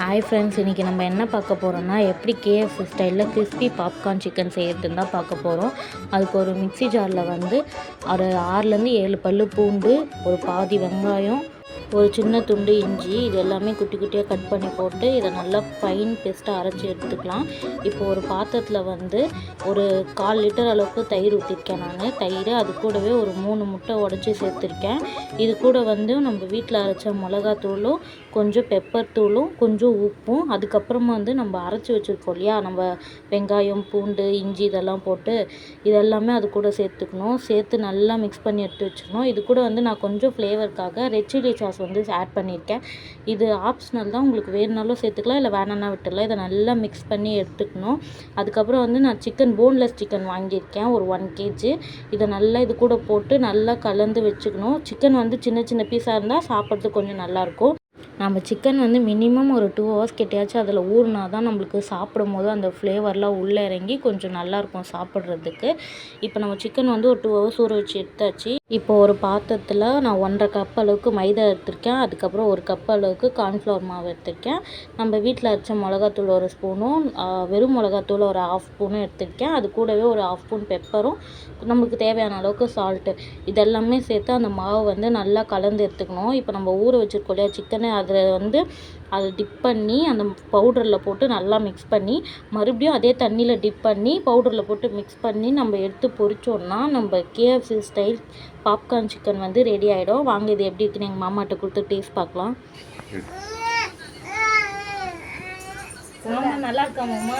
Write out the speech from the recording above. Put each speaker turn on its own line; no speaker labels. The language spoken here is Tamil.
ஹாய் ஃப்ரெண்ட்ஸ், இன்றைக்கி நம்ம என்ன பார்க்க போகிறோம்னா எப்படி கேஎஃப்சி ஸ்டைலில் கிறிஸ்பி பாப்கார்ன் சிக்கன் செய்கிறதுன்னு தான் பார்க்க போகிறோம். அதுக்கு ஒரு மிக்ஸி ஜாரில் ஒரு 6லேருந்து 7 பல்லு பூண்டு, ஒரு பாதி வெங்காயம், ஒரு சின்ன துண்டு இஞ்சி, இது எல்லாமே குட்டி குட்டியாக கட் பண்ணி போட்டு இதை நல்லா ஃபைன் பேஸ்ட்டாக அரைச்சி எடுத்துக்கலாம். இப்போ ஒரு பாத்திரத்தில் ஒரு 1/4 லிட்டர் அளவுக்கு தயிர் ஊற்றிருக்கேன். தயிர் அது கூடவே ஒரு 3 முட்டை உடச்சி சேர்த்துருக்கேன். இது கூட நம்ம வீட்டில் அரைச்ச மிளகாத்தூளும், கொஞ்சம் பெப்பர் தூளும், கொஞ்சம் உப்பும், அதுக்கப்புறமா நம்ம அரைச்சி வச்சுருக்கோம் இல்லையா, நம்ம வெங்காயம், பூண்டு, இஞ்சி இதெல்லாம் போட்டு இதெல்லாமே அது கூட சேர்த்துக்கணும். சேர்த்து நல்லா மிக்ஸ் பண்ணி எடுத்து வச்சுக்கணும். இது கூட நான் கொஞ்சம் ஃப்ளேவருக்காக ரெட் சில்லி சாஸ் ஆட் பண்ணியிருக்கேன். இது ஆப்ஷனல் தான், உங்களுக்கு வேணுனாலும் சேர்த்துக்கலாம், இல்லை வேணான்னா விட்டுடலாம். இதை நல்லா மிக்ஸ் பண்ணி எடுத்துக்கணும். அதுக்கப்புறம் நான் போன்லெஸ் சிக்கன் வாங்கியிருக்கேன், ஒரு 1 kg. இதை நல்லா இது கூட போட்டு நல்லா கலந்து வச்சுக்கணும். சிக்கன் சின்ன சின்ன பீஸாக இருந்தால் சாப்பிட்றதுக்கு கொஞ்சம் நல்லாயிருக்கும். நம்ம சிக்கன் மினிமம் ஒரு 2 hours கிட்டையாச்சும் அதில் ஊறினா தான் நம்மளுக்கு சாப்பிடும் போது அந்த ஃப்ளேவர்லாம் உள்ளே இறங்கி கொஞ்சம் நல்லாயிருக்கும் சாப்பிட்றதுக்கு. இப்போ நம்ம சிக்கன் ஒரு 2 hours ஊற வச்சு எடுத்தாச்சு. இப்போ ஒரு பாத்திரத்தில் நான் 1.5 கப் அளவுக்கு மைதா எடுத்திருக்கேன். அதுக்கப்புறம் 1 கப் அளவுக்கு கார்ன்ஃப்ளவர் மாவு எடுத்திருக்கேன். நம்ம வீட்டில் அரைச்ச மிளகாத்தூள் 1 ஸ்பூனும், வெறும் மிளகாத்தூள் ஒரு 1/2 ஸ்பூனும் எடுத்திருக்கேன். அது கூடவே ஒரு 1/2 ஸ்பூன் பெப்பரும், நம்மளுக்கு தேவையான அளவுக்கு சால்ட்டு, இதெல்லாமே சேர்த்து அந்த மாவு நல்லா கலந்து எடுத்துக்கணும். இப்போ நம்ம ஊற வச்சுருக்கோம் இல்லையா சிக்கனை, அதை டிப் பண்ணி அந்த பவுடரில் போட்டு நல்லா மிக்ஸ் பண்ணி, மறுபடியும் அதே தண்ணியில் டிப் பண்ணி பவுடரில் போட்டு மிக்ஸ் பண்ணி நம்ம எடுத்து பொரிச்சோன்னா நம்ம KFC style popcorn chicken ready ஆகிடும். வாங்க இது எப்படி இருக்குன்னு எங்கள் மாமாட்ட கொடுத்து டேஸ்ட் பார்க்கலாம். மாமா நல்லா இருக்கா மாமா?